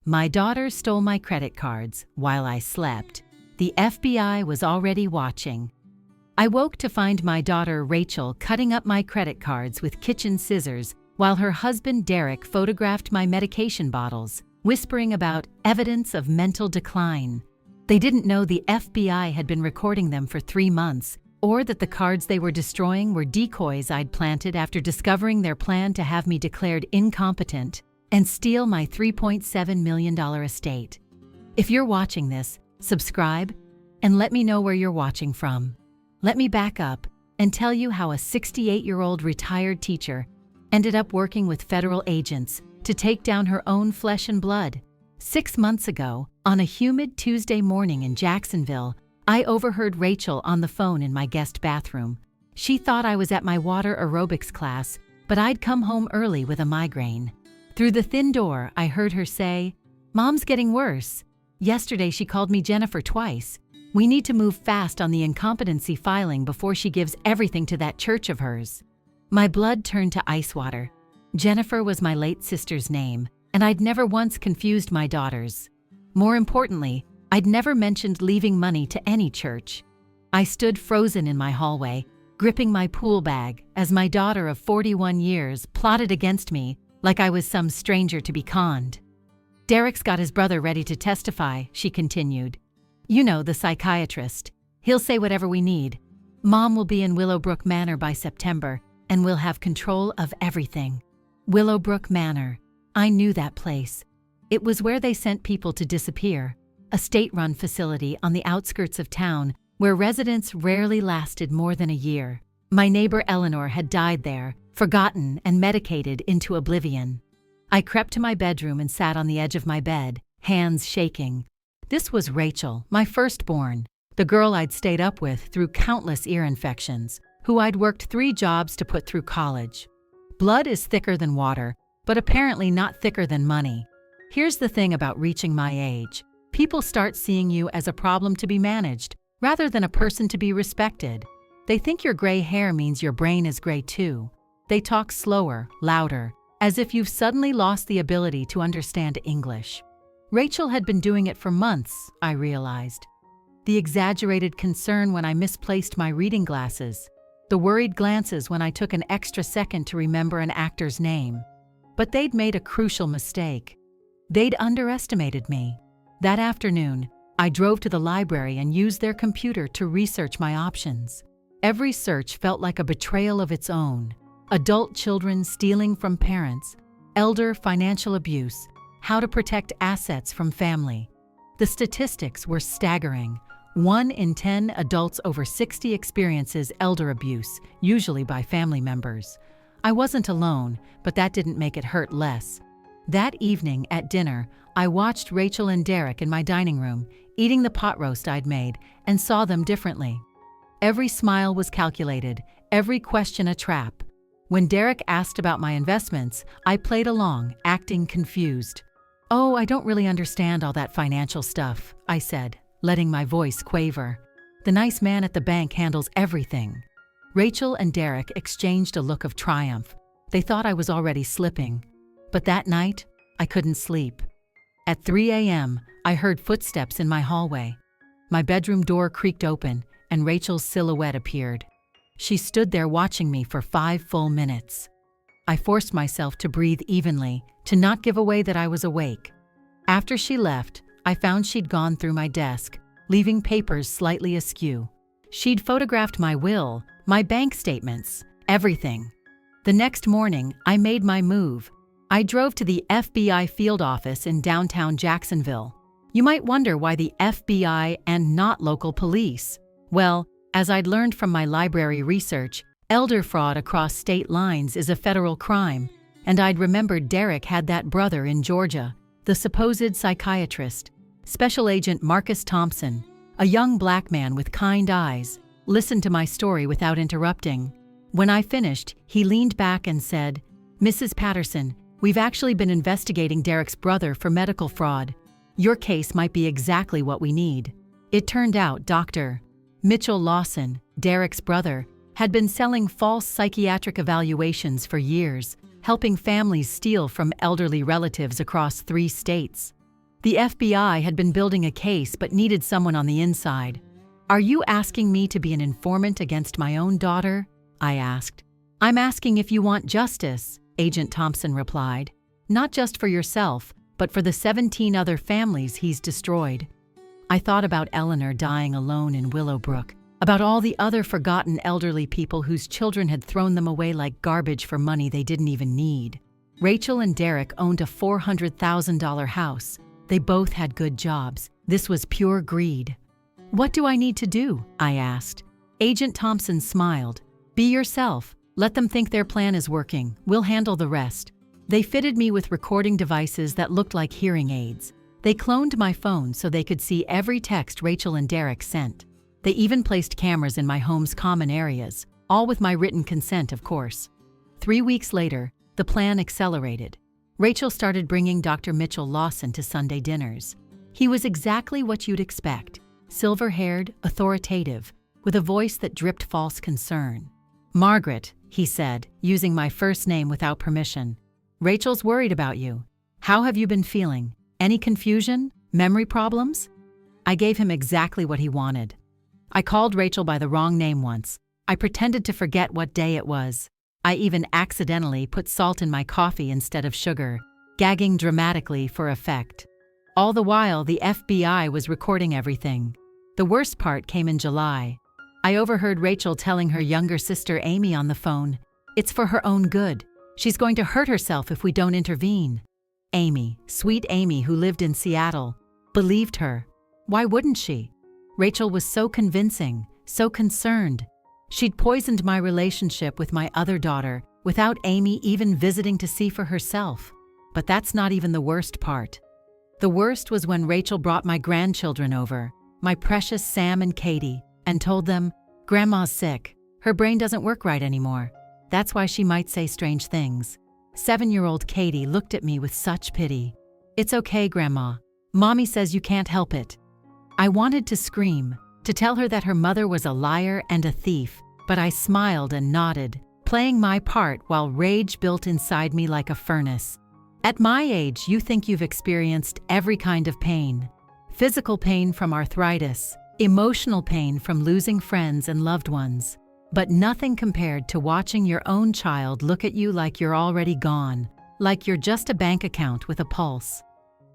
My daughter stole my credit cards while I slept. The FBI was already watching. I woke to find my daughter Rachel cutting up my credit cards with kitchen scissors while her husband Derek photographed my medication bottles, whispering about evidence of mental decline. They didn't know the FBI had been recording them for 3 months, or that the cards they were destroying were decoys I'd planted after discovering their plan to have me declared incompetent and steal my $3.7 million estate. If you're watching this, subscribe and let me know where you're watching from. Let me back up and tell you how a 68-year-old retired teacher ended up working with federal agents to take down her own flesh and blood. 6 months ago, on a humid Tuesday morning in Jacksonville, I overheard Rachel on the phone in my guest bathroom. She thought I was at my water aerobics class, but I'd come home early with a migraine. Through the thin door, I heard her say, "Mom's getting worse. Yesterday she called me Jennifer twice. We need to move fast on the incompetency filing before she gives everything to that church of hers." My blood turned to ice water. Jennifer was my late sister's name, and I'd never once confused my daughters. More importantly, I'd never mentioned leaving money to any church. I stood frozen in my hallway, gripping my pool bag as my daughter of 41 years plotted against me like I was some stranger to be conned. "Derek's got his brother ready to testify," she continued. "You know, the psychiatrist. He'll say whatever we need. Mom will be in Willowbrook Manor by September, and we'll have control of everything." Willowbrook Manor. I knew that place. It was where they sent people to disappear, a state-run facility on the outskirts of town where residents rarely lasted more than a year. My neighbor Eleanor had died there, forgotten and medicated into oblivion. I crept to my bedroom and sat on the edge of my bed, hands shaking. This was Rachel, my firstborn, the girl I'd stayed up with through countless ear infections, who I'd worked 3 jobs to put through college. Blood is thicker than water, but apparently not thicker than money. Here's the thing about reaching my age. People start seeing you as a problem to be managed, rather than a person to be respected. They think your gray hair means your brain is gray too. They talk slower, louder, as if you've suddenly lost the ability to understand English. Rachel had been doing it for months, I realized. The exaggerated concern when I misplaced my reading glasses, the worried glances when I took an extra second to remember an actor's name. But they'd made a crucial mistake. They'd underestimated me. That afternoon, I drove to the library and used their computer to research my options. Every search felt like a betrayal of its own. Adult children stealing from parents, elder financial abuse, how to protect assets from family. The statistics were staggering. 1 in 10 adults over 60 experiences elder abuse, usually by family members. I wasn't alone, but that didn't make it hurt less. That evening at dinner, I watched Rachel and Derek in my dining room, eating the pot roast I'd made, and saw them differently. Every smile was calculated, every question a trap. When Derek asked about my investments, I played along, acting confused. "Oh, I don't really understand all that financial stuff," I said, letting my voice quaver. "The nice man at the bank handles everything." Rachel and Derek exchanged a look of triumph. They thought I was already slipping. But that night, I couldn't sleep. At 3 a.m., I heard footsteps in my hallway. My bedroom door creaked open, and Rachel's silhouette appeared. She stood there watching me for 5 full minutes. I forced myself to breathe evenly, to not give away that I was awake. After she left, I found she'd gone through my desk, leaving papers slightly askew. She'd photographed my will, my bank statements, everything. The next morning, I made my move. I drove to the FBI field office in downtown Jacksonville. You might wonder why the FBI and not local police. Well, as I'd learned from my library research, elder fraud across state lines is a federal crime, and I'd remembered Derek had that brother in Georgia, the supposed psychiatrist, Special Agent Marcus Thompson, a young black man with kind eyes, listened to my story without interrupting. When I finished, he leaned back and said, "Mrs. Patterson, we've actually been investigating Derek's brother for medical fraud. Your case might be exactly what we need." It turned out Dr. Mitchell Lawson, Derek's brother, had been selling false psychiatric evaluations for years, helping families steal from elderly relatives across 3 states. The FBI had been building a case but needed someone on the inside. "Are you asking me to be an informant against my own daughter?" I asked. "I'm asking if you want justice," Agent Thompson replied. "Not just for yourself, but for the 17 other families he's destroyed." I thought about Eleanor dying alone in Willowbrook, about all the other forgotten elderly people whose children had thrown them away like garbage for money they didn't even need. Rachel and Derek owned a $400,000 house. They both had good jobs. This was pure greed. "What do I need to do?" I asked. Agent Thompson smiled. "Be yourself. Let them think their plan is working. We'll handle the rest." They fitted me with recording devices that looked like hearing aids. They cloned my phone so they could see every text Rachel and Derek sent. They even placed cameras in my home's common areas, all with my written consent, of course. 3 weeks later, the plan accelerated. Rachel started bringing Dr. Mitchell Lawson to Sunday dinners. He was exactly what you'd expect, silver-haired, authoritative, with a voice that dripped false concern. "Margaret," he said, using my first name without permission, "Rachel's worried about you. How have you been feeling? Any confusion? Memory problems?" I gave him exactly what he wanted. I called Rachel by the wrong name once. I pretended to forget what day it was. I even accidentally put salt in my coffee instead of sugar, gagging dramatically for effect. All the while, the FBI was recording everything. The worst part came in July. I overheard Rachel telling her younger sister Amy on the phone, "It's for her own good. She's going to hurt herself if we don't intervene." Amy, sweet Amy who lived in Seattle, believed her. Why wouldn't she? Rachel was so convincing, so concerned. She'd poisoned my relationship with my other daughter without Amy even visiting to see for herself. But that's not even the worst part. The worst was when Rachel brought my grandchildren over, my precious Sam and Katie, and told them, "Grandma's sick. Her brain doesn't work right anymore. That's why she might say strange things." 7-year-old Katie looked at me with such pity. "It's okay, Grandma. Mommy says you can't help it." I wanted to scream, to tell her that her mother was a liar and a thief, but I smiled and nodded, playing my part while rage built inside me like a furnace. At my age, you think you've experienced every kind of pain. Physical pain from arthritis, emotional pain from losing friends and loved ones, but nothing compared to watching your own child look at you like you're already gone, like you're just a bank account with a pulse.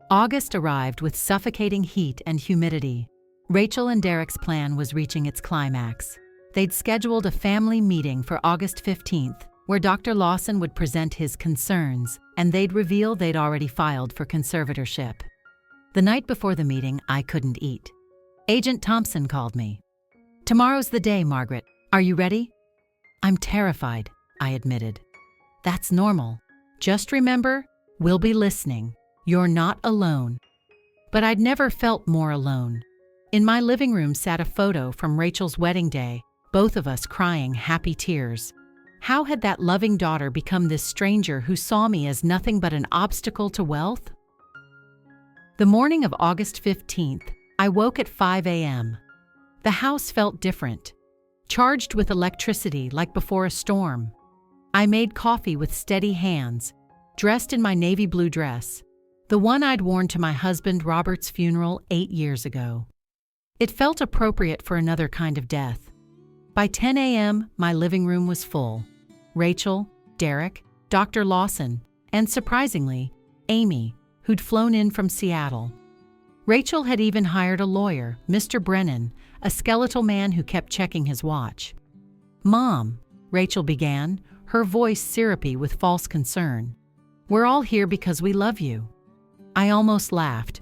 August arrived with suffocating heat and humidity. Rachel and Derek's plan was reaching its climax. They'd scheduled a family meeting for August 15th, where Dr. Lawson would present his concerns, and they'd reveal they'd already filed for conservatorship. The night before the meeting, I couldn't eat. Agent Thompson called me. "Tomorrow's the day, Margaret. Are you ready?" "I'm terrified," I admitted. "That's normal. Just remember, we'll be listening. You're not alone." But I'd never felt more alone. In my living room sat a photo from Rachel's wedding day, both of us crying happy tears. How had that loving daughter become this stranger who saw me as nothing but an obstacle to wealth? The morning of August 15th, I woke at 5 a.m. The house felt different, charged with electricity like before a storm. I made coffee with steady hands, dressed in my navy blue dress, the one I'd worn to my husband Robert's funeral 8 years ago. It felt appropriate for another kind of death. By 10 a.m., my living room was full. Rachel, Derek, Dr. Lawson, and surprisingly, Amy, who'd flown in from Seattle. Rachel had even hired a lawyer, Mr. Brennan, a skeletal man who kept checking his watch. "Mom," Rachel began, her voice syrupy with false concern, "we're all here because we love you." I almost laughed.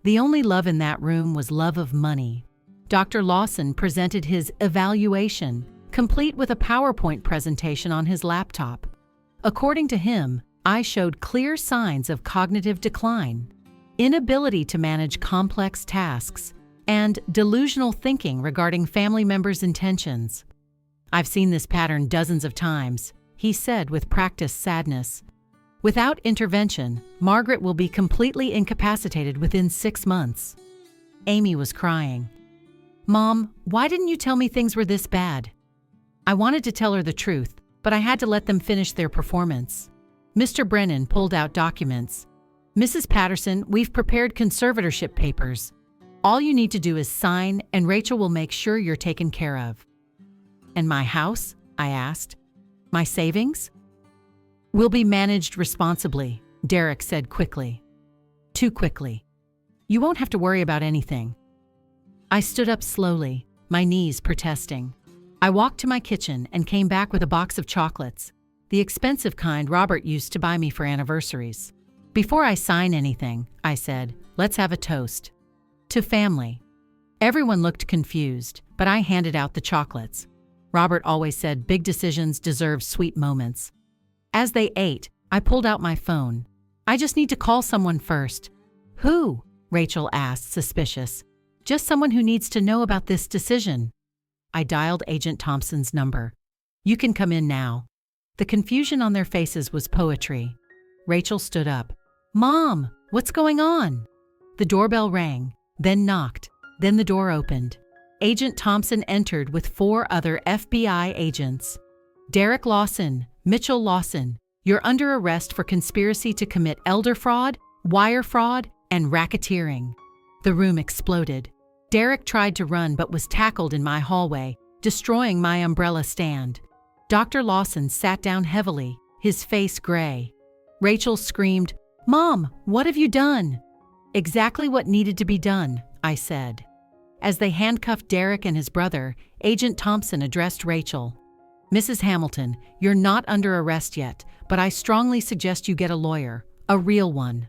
The only love in that room was love of money. Dr. Lawson presented his evaluation, complete with a PowerPoint presentation on his laptop. According to him, I showed clear signs of cognitive decline, inability to manage complex tasks, and delusional thinking regarding family members' intentions. "I've seen this pattern dozens of times," he said with practiced sadness. "Without intervention, Margaret will be completely incapacitated within 6 months." Amy was crying. "Mom, why didn't you tell me things were this bad?" I wanted to tell her the truth, but I had to let them finish their performance. Mr. Brennan pulled out documents. Mrs. Patterson, we've prepared conservatorship papers. All you need to do is sign, and Rachel will make sure you're taken care of. And my house? I asked. My savings? Will be managed responsibly, Derek said quickly. Too quickly. You won't have to worry about anything. I stood up slowly, my knees protesting. I walked to my kitchen and came back with a box of chocolates, the expensive kind Robert used to buy me for anniversaries. Before I sign anything, I said, let's have a toast. To family. Everyone looked confused, but I handed out the chocolates. Robert always said big decisions deserve sweet moments. As they ate, I pulled out my phone. I just need to call someone first. Who? Rachel asked, suspicious. Just someone who needs to know about this decision. I dialed Agent Thompson's number. You can come in now. The confusion on their faces was poetry. Rachel stood up. Mom, what's going on? The doorbell rang, then knocked, then the door opened. Agent Thompson entered with 4 other FBI agents. Derek Lawson, Mitchell Lawson, you're under arrest for conspiracy to commit elder fraud, wire fraud, and racketeering. The room exploded. Derek tried to run but was tackled in my hallway, destroying my umbrella stand. Dr. Lawson sat down heavily, his face gray. Rachel screamed, Mom, what have you done? Exactly what needed to be done, I said. As they handcuffed Derek and his brother, Agent Thompson addressed Rachel. Mrs. Hamilton, you're not under arrest yet, but I strongly suggest you get a lawyer, a real one.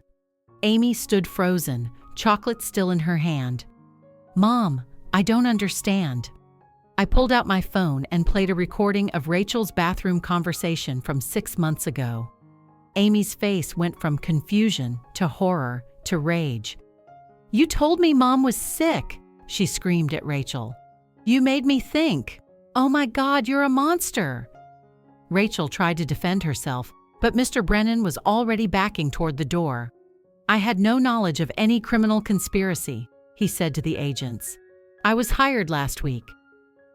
Amy stood frozen, chocolate still in her hand. Mom, I don't understand. I pulled out my phone and played a recording of Rachel's bathroom conversation from 6 months ago. Amy's face went from confusion to horror to rage. You told me Mom was sick, she screamed at Rachel. You made me think. Oh my God, you're a monster. Rachel tried to defend herself, but Mr. Brennan was already backing toward the door. I had no knowledge of any criminal conspiracy, he said to the agents. I was hired last week.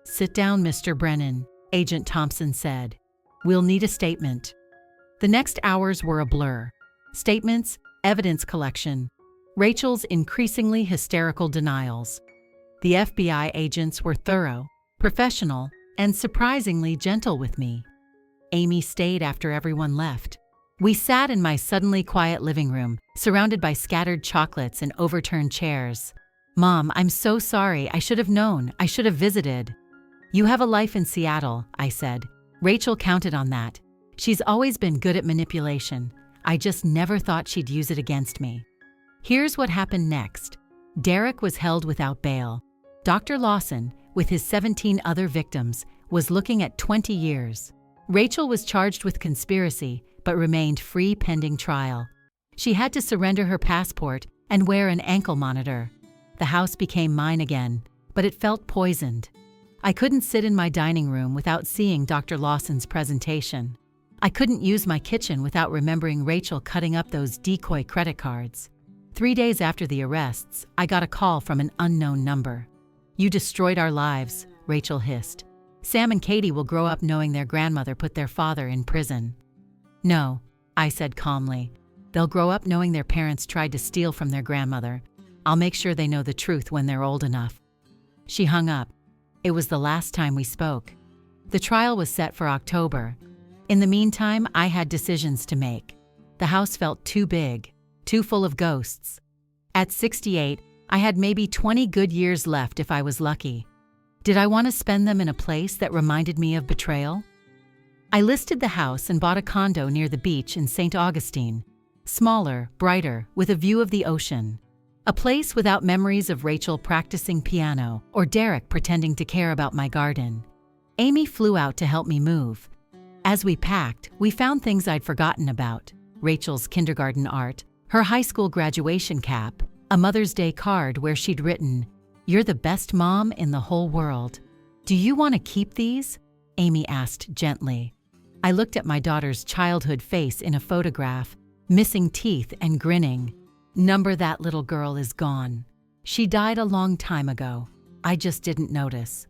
Sit down, Mr. Brennan, Agent Thompson said. We'll need a statement. The next hours were a blur. Statements, evidence collection, Rachel's increasingly hysterical denials. The FBI agents were thorough, professional, and surprisingly gentle with me. Amy stayed after everyone left. We sat in my suddenly quiet living room, surrounded by scattered chocolates and overturned chairs. Mom, I'm so sorry. I should have known. I should have visited. You have a life in Seattle, I said. Rachel counted on that. She's always been good at manipulation. I just never thought she'd use it against me. Here's what happened next. Derek was held without bail. Dr. Lawson, with his 17 other victims, was looking at 20 years. Rachel was charged with conspiracy, but remained free pending trial. She had to surrender her passport and wear an ankle monitor. The house became mine again, but it felt poisoned. I couldn't sit in my dining room without seeing Dr. Lawson's presentation. I couldn't use my kitchen without remembering Rachel cutting up those decoy credit cards. 3 days after the arrests, I got a call from an unknown number. You destroyed our lives, Rachel hissed. Sam and Katie will grow up knowing their grandmother put their father in prison. No, I said calmly. They'll grow up knowing their parents tried to steal from their grandmother. I'll make sure they know the truth when they're old enough. She hung up. It was the last time we spoke. The trial was set for October. In the meantime, I had decisions to make. The house felt too big, too full of ghosts. At 68, I had maybe 20 good years left if I was lucky. Did I want to spend them in a place that reminded me of betrayal? I listed the house and bought a condo near the beach in St. Augustine. Smaller, brighter, with a view of the ocean. A place without memories of Rachel practicing piano or Derek pretending to care about my garden. Amy flew out to help me move. As we packed, we found things I'd forgotten about. Rachel's kindergarten art, her high school graduation cap, a Mother's Day card where she'd written, "You're the best mom in the whole world. Do you want to keep these?" Amy asked gently. I looked at my daughter's childhood face in a photograph, missing teeth and grinning. Number that little girl is gone. She died a long time ago. I just didn't notice.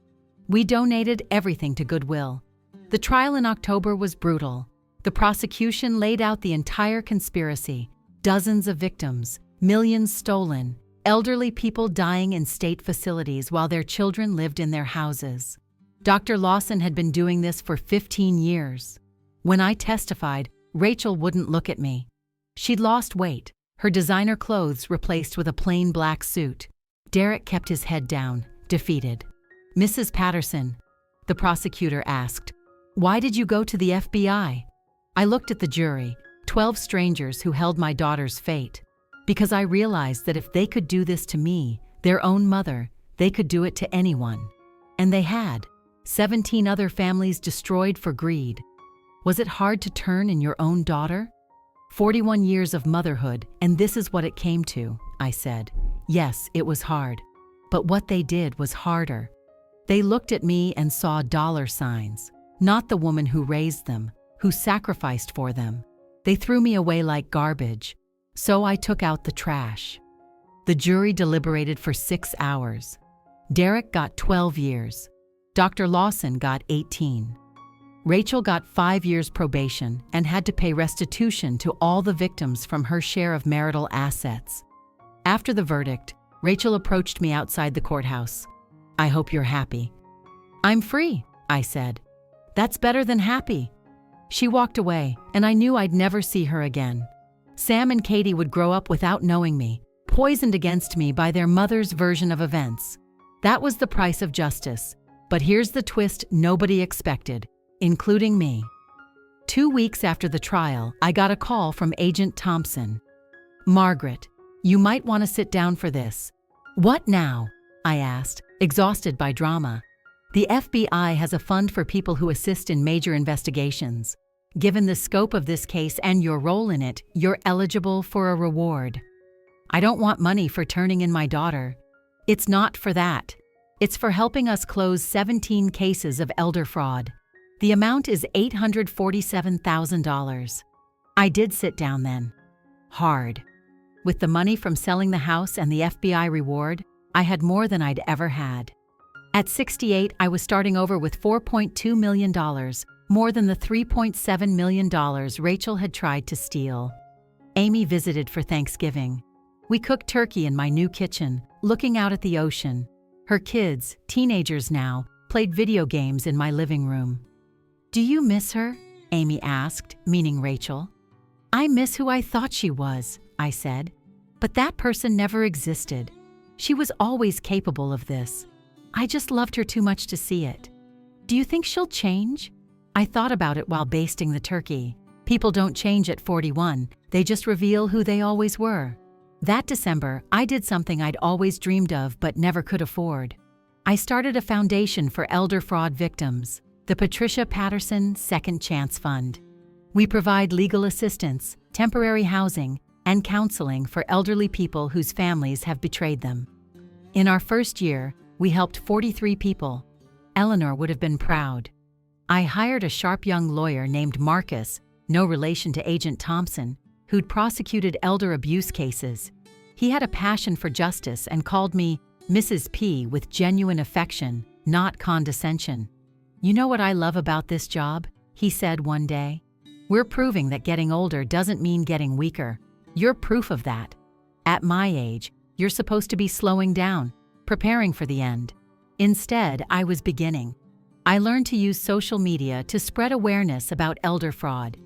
We donated everything to Goodwill. The trial in October was brutal. The prosecution laid out the entire conspiracy. Dozens of victims, millions stolen, elderly people dying in state facilities while their children lived in their houses. Dr. Lawson had been doing this for 15 years. When I testified, Rachel wouldn't look at me. She'd lost weight, her designer clothes replaced with a plain black suit. Derek kept his head down, defeated. "Mrs. Patterson," the prosecutor asked, "why did you go to the FBI?" I looked at the jury, 12 strangers who held my daughter's fate, because I realized that if they could do this to me, their own mother, they could do it to anyone. And they had. 17 other families destroyed for greed. Was it hard to turn in your own daughter? 41 years of motherhood, and this is what it came to, I said. Yes, it was hard. But what they did was harder. They looked at me and saw dollar signs, not the woman who raised them, who sacrificed for them. They threw me away like garbage, so I took out the trash. The jury deliberated for 6 hours. Derek got 12 years. Dr. Lawson got 18. Rachel got 5 years probation and had to pay restitution to all the victims from her share of marital assets. After the verdict, Rachel approached me outside the courthouse. "I hope you're happy." "I'm free," I said. "That's better than happy." She walked away, and I knew I'd never see her again. Sam and Katie would grow up without knowing me, poisoned against me by their mother's version of events. That was the price of justice. But here's the twist nobody expected, including me. 2 weeks after the trial, I got a call from Agent Thompson. "Margaret, you might want to sit down for this." "What now?" I asked, exhausted by drama. "The FBI has a fund for people who assist in major investigations. Given the scope of this case and your role in it, you're eligible for a reward." "I don't want money for turning in my daughter." "It's not for that. It's for helping us close 17 cases of elder fraud. The amount is $847,000. I did sit down then. Hard. With the money from selling the house and the FBI reward, I had more than I'd ever had. At 68, I was starting over with $4.2 million, more than the $3.7 million Rachel had tried to steal. Amy visited for Thanksgiving. We cooked turkey in my new kitchen, looking out at the ocean. Her kids, teenagers now, played video games in my living room. "Do you miss her?" Amy asked, meaning Rachel. "I miss who I thought she was," I said. "But that person never existed. She was always capable of this. I just loved her too much to see it. Do you think she'll change?" I thought about it while basting the turkey. People don't change at 41, they just reveal who they always were. That December, I did something I'd always dreamed of but never could afford. I started a foundation for elder fraud victims, the Patricia Patterson Second Chance Fund. We provide legal assistance, temporary housing, and counseling for elderly people whose families have betrayed them. In our first year, we helped 43 people. Eleanor would have been proud. I hired a sharp young lawyer named Marcus, no relation to Agent Thompson, who'd prosecuted elder abuse cases. He had a passion for justice and called me Mrs. P with genuine affection, not condescension. "You know what I love about this job?" he said one day. "We're proving that getting older doesn't mean getting weaker. You're proof of that. At my age, you're supposed to be slowing down, preparing for the end. Instead, I was beginning. I learned to use social media to spread awareness about elder fraud.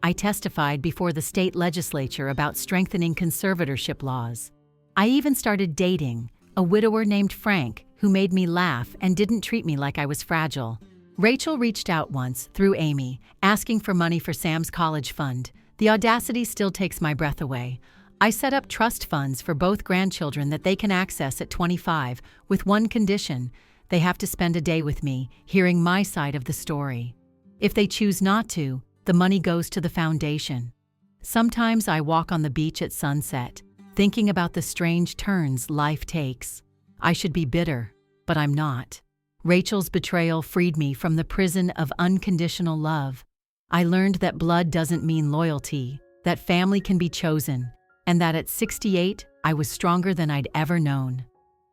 I testified before the state legislature about strengthening conservatorship laws. I even started dating a widower named Frank who made me laugh and didn't treat me like I was fragile. Rachel reached out once, through Amy, asking for money for Sam's college fund. The audacity still takes my breath away. I set up trust funds for both grandchildren that they can access at 25, with one condition: they have to spend a day with me, hearing my side of the story. If they choose not to, the money goes to the foundation. Sometimes I walk on the beach at sunset, thinking about the strange turns life takes. I should be bitter, but I'm not. Rachel's betrayal freed me from the prison of unconditional love. I learned that blood doesn't mean loyalty, that family can be chosen, and that at 68, I was stronger than I'd ever known.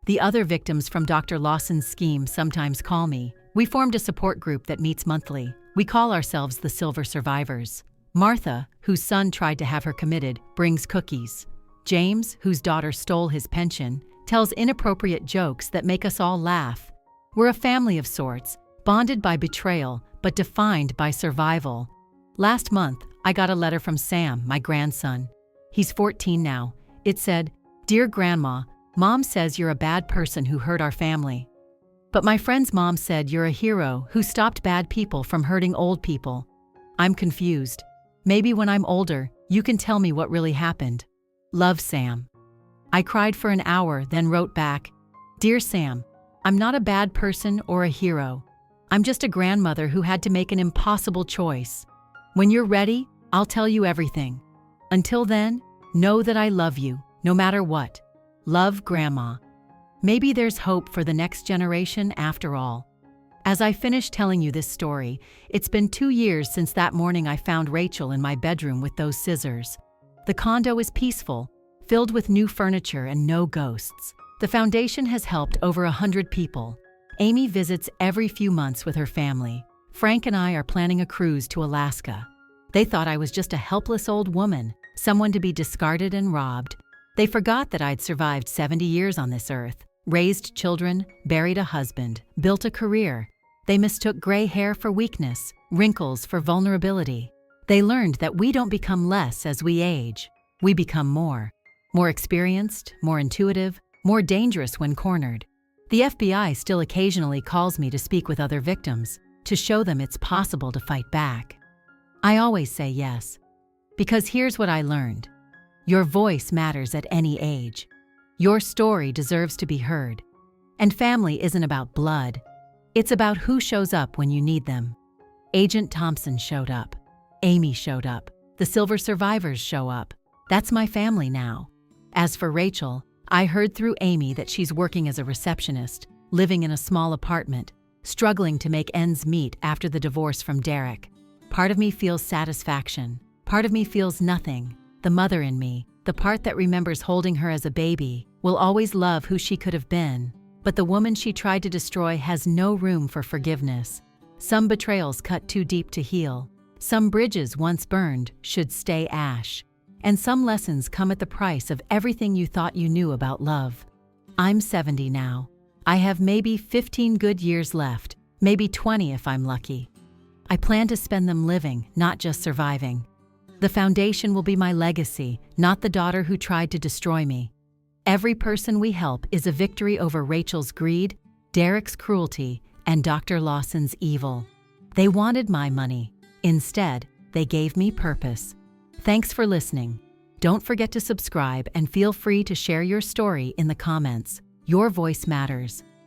The other victims from Dr. Lawson's scheme sometimes call me. We formed a support group that meets monthly. We call ourselves the Silver Survivors. Martha, whose son tried to have her committed, brings cookies. James, whose daughter stole his pension, tells inappropriate jokes that make us all laugh. We're a family of sorts, bonded by betrayal, but defined by survival. Last month, I got a letter from Sam, my grandson. He's 14 now. It said, "Dear Grandma, Mom says you're a bad person who hurt our family. But my friend's mom said you're a hero who stopped bad people from hurting old people. I'm confused. Maybe when I'm older, you can tell me what really happened. Love, Sam." I cried for an hour, then wrote back, "Dear Sam, I'm not a bad person or a hero. I'm just a grandmother who had to make an impossible choice. When you're ready, I'll tell you everything. Until then, know that I love you, no matter what. Love, Grandma." Maybe there's hope for the next generation after all. As I finish telling you this story, it's been 2 years since that morning I found Rachel in my bedroom with those scissors. The condo is peaceful, filled with new furniture and no ghosts. The foundation has helped over 100 people. Amy visits every few months with her family. Frank and I are planning a cruise to Alaska. They thought I was just a helpless old woman, someone to be discarded and robbed. They forgot that I'd survived 70 years on this earth, raised children, buried a husband, built a career. They mistook gray hair for weakness, wrinkles for vulnerability. They learned that we don't become less as we age. We become more. More experienced, more intuitive, more dangerous when cornered. The FBI still occasionally calls me to speak with other victims, to show them it's possible to fight back. I always say yes. Because here's what I learned. Your voice matters at any age. Your story deserves to be heard. And family isn't about blood. It's about who shows up when you need them. Agent Thompson showed up. Amy showed up. The Silver survivors show up. That's my family now. As for Rachel, I heard through Amy that she's working as a receptionist, living in a small apartment, struggling to make ends meet after the divorce from Derek. Part of me feels satisfaction. Part of me feels nothing. The mother in me, the part that remembers holding her as a baby, will always love who she could have been. But the woman she tried to destroy has no room for forgiveness. Some betrayals cut too deep to heal. Some bridges once burned should stay ash. And some lessons come at the price of everything you thought you knew about love. I'm 70 now. I have maybe 15 good years left, maybe 20 if I'm lucky. I plan to spend them living, not just surviving. The foundation will be my legacy, not the daughter who tried to destroy me. Every person we help is a victory over Rachel's greed, Derek's cruelty, and Dr. Lawson's evil. They wanted my money. Instead, they gave me purpose. Thanks for listening. Don't forget to subscribe and feel free to share your story in the comments. Your voice matters.